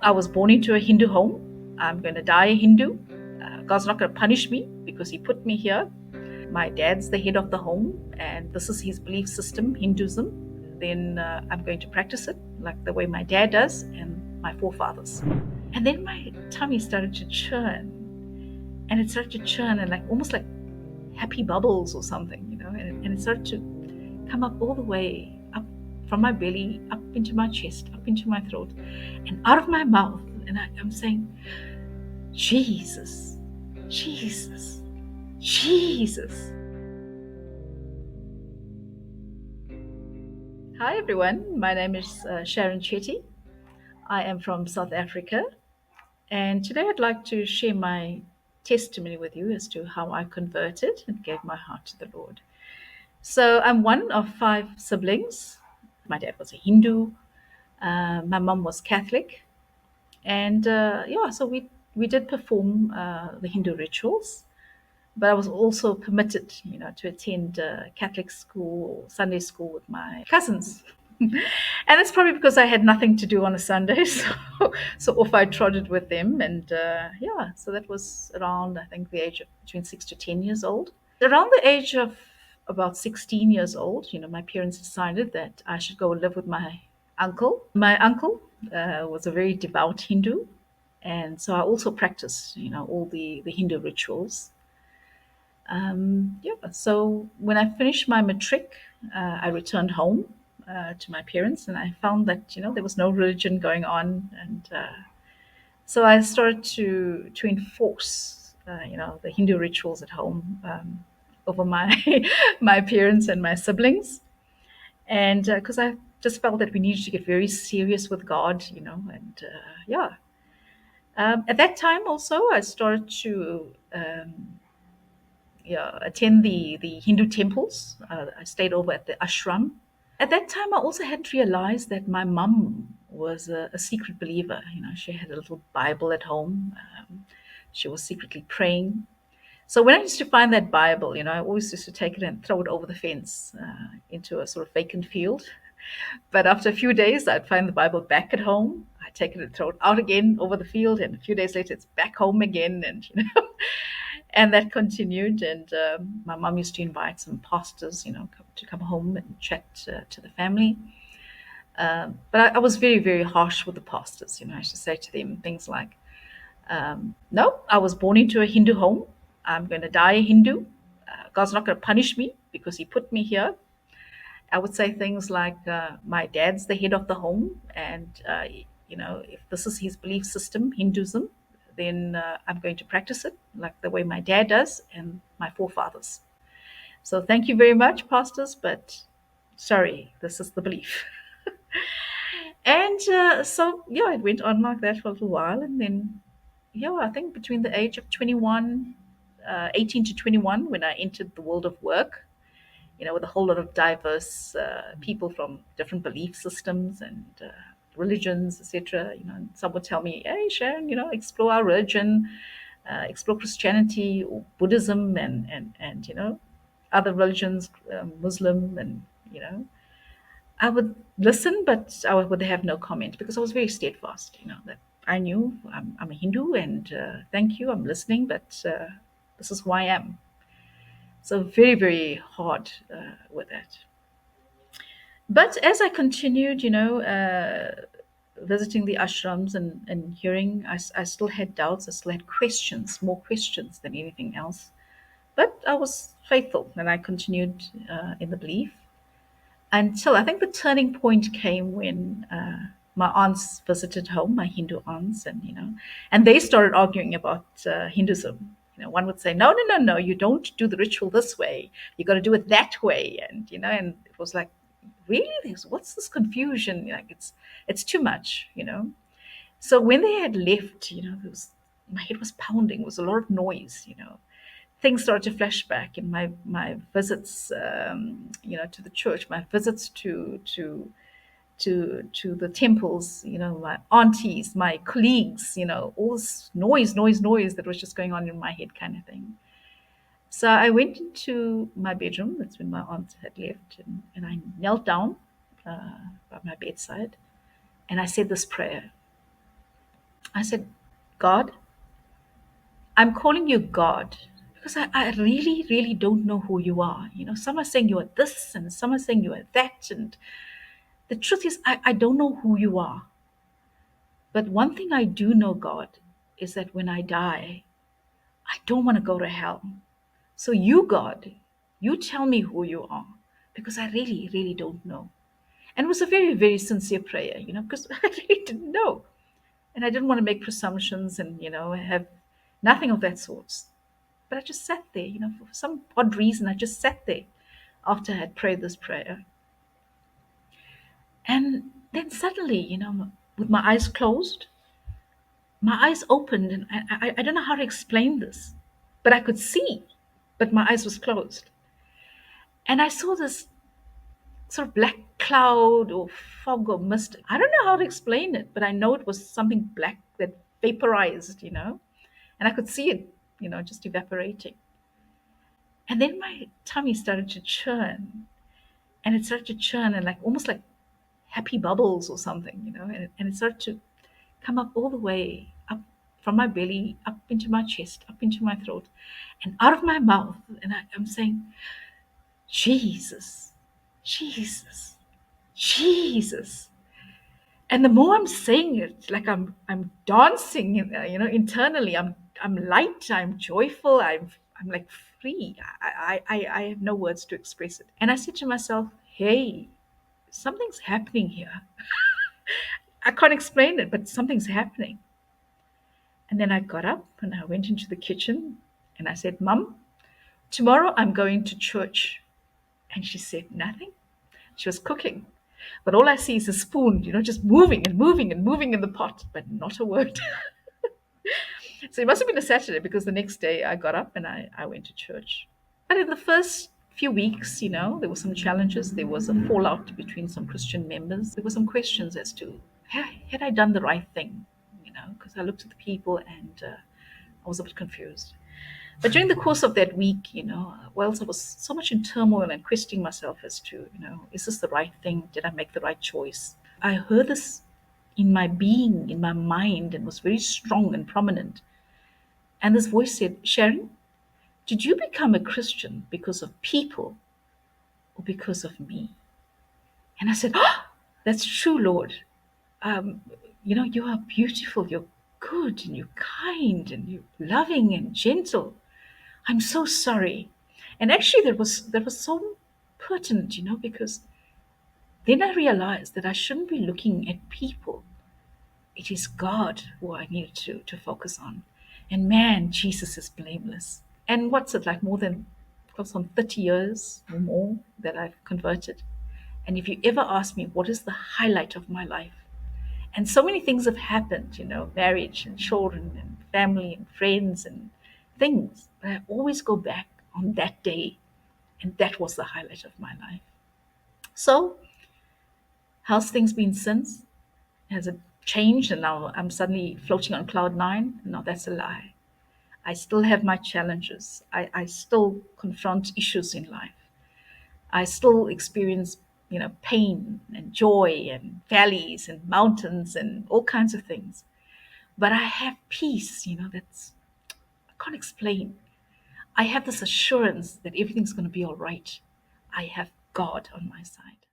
I was born into a Hindu home. I'm going to die a Hindu. God's not going to punish me because He put me here. My dad's the head of the home, and this is his belief system, Hinduism. Then I'm going to practice it like the way my dad does and my forefathers. And then my tummy started to churn, and it started to churn and like almost like happy bubbles or something, and it started to come up all the way up from my belly, up into my chest, up into my throat, and out of my mouth. And I'm saying, Jesus, Jesus, Jesus. Hi, everyone. My name is Sharon. I am from South Africa. And today I'd like to share my testimony with you as to how I converted and gave my heart to the Lord. So I'm one of 5 siblings. My dad was a Hindu. My mom was Catholic. And so we did perform the Hindu rituals. But I was also permitted, to attend Catholic school or Sunday school with my cousins. And it's probably because I had nothing to do on a Sunday, so off I trotted with them, and so that was around, I think, the age of between 6 to 10 years old. Around the age of about 16 years old, my parents decided that I should go live with my uncle. My uncle was a very devout Hindu, and so I also practiced, all the Hindu rituals. So when I finished my matric, I returned home to my parents, and I found that there was no religion going on, and so I started to enforce the Hindu rituals at home over my my parents and my siblings, and because I just felt that we needed to get very serious with God, and at that time also I started to attend the Hindu temples. I stayed over at the ashram. At that time, I also hadn't realized that my mum was a secret believer. She had a little Bible at home. She was secretly praying. So when I used to find that Bible, I always used to take it and throw it over the fence into a sort of vacant field. But after a few days, I'd find the Bible back at home. I'd take it and throw it out again over the field, and a few days later, it's back home again, and and that continued. And my mom used to invite some pastors, to come home and chat to the family. But I was very, very harsh with the pastors. I used to say to them things like, "No, I was born into a Hindu home. I'm going to die a Hindu. God's not going to punish me because He put me here." I would say things like, "My dad's the head of the home, and if this is his belief system, Hinduism, then I'm going to practice it like the way my dad does and my forefathers. So thank you very much, pastors, but sorry, this is the belief." And it went on like that for a little while, and then I think between the age of 21, 18 to 21, when I entered the world of work, with a whole lot of diverse people from different belief systems and religions, etc. And some would tell me, "Hey, Sharon, explore our religion, explore Christianity or Buddhism, and other religions, Muslim, and I would listen, but I would have no comment because I was very steadfast. That I knew I'm a Hindu, and thank you, I'm listening, but this is who I am. So very, very hard with that. But as I continued, visiting the ashrams and hearing, I still had doubts. I still had questions, more questions than anything else. But I was faithful, and I continued in the belief until I think the turning point came when my aunts visited home, my Hindu aunts, and they started arguing about Hinduism. One would say, "No, no, no, no, you don't do the ritual this way. You got to do it that way," and it was like, really, what's this confusion? Like it's too much. So when they had left, my head was pounding. It was a lot of noise. Things started to flash back in my visits, to the church, my visits to the temples, my aunties, my colleagues, all this noise that was just going on in my head, kind of thing. So I went into my bedroom. That's when my aunt had left, and I knelt down by my bedside, and I said this prayer: I said, God, I'm calling you God because I really, really don't know who you are. Some are saying you are this and some are saying you are that. And the truth is, I don't know who you are. But one thing I do know, God, is that when I die, I don't want to go to hell. So you, God, you tell me who you are because I really, really don't know. And it was a very, very sincere prayer, because I really didn't know. And I didn't want to make presumptions and, have nothing of that sort. But I just sat there, for some odd reason, I just sat there after I had prayed this prayer. And then suddenly, with my eyes closed, my eyes opened, and I don't know how to explain this, but I could see, but my eyes was closed. And I saw this sort of black cloud or fog or mist. I don't know how to explain it, but I know it was something black that vaporized, and I could see it, just evaporating. And then my tummy started to churn, and it started to churn and like almost like happy bubbles or something, and it started to come up all the way up from my belly, up into my chest, up into my throat, and out of my mouth. And I'm saying, Jesus, Jesus, Jesus. And the more I'm saying it, like I'm dancing, internally. I'm light, I'm joyful, I'm like free. I have no words to express it. And I said to myself, hey, something's happening here. I can't explain it, but something's happening. And then I got up and I went into the kitchen and I said, Mum, tomorrow I'm going to church. And she said, nothing. She was cooking. But all I see is a spoon, just moving and moving and moving in the pot, but not a word. So it must have been a Saturday because the next day I got up and I went to church. But in the first few weeks, there were some challenges. There was a fallout between some Christian members. There were some questions as to had I done the right thing, because I looked at the people and I was a bit confused. But during the course of that week, whilst I was so much in turmoil and questioning myself as to, is this the right thing? Did I make the right choice? I heard this in my being, in my mind, and was very strong and prominent. And this voice said, Sharon, did you become a Christian because of people or because of me? And I said, oh, that's true, Lord. Um, you are beautiful, you're good, and you're kind, and you're loving and gentle. I'm so sorry. And actually that was so pertinent, because then I realized that I shouldn't be looking at people. It is God who I needed to focus on. And man, Jesus is blameless. And what's it like, more than close on 30 years or more that I've converted. And if you ever ask me what is the highlight of my life, and so many things have happened, marriage and children and family and friends and things, but I always go back on that day, and that was the highlight of my life. So how's things been since? Has it changed and now I'm suddenly floating on cloud nine? No, that's a lie. I still have my challenges. I still confront issues in life. I still experience, pain and joy and valleys and mountains and all kinds of things. But I have peace, that's I can't explain. I have this assurance that everything's going to be all right. I have God on my side.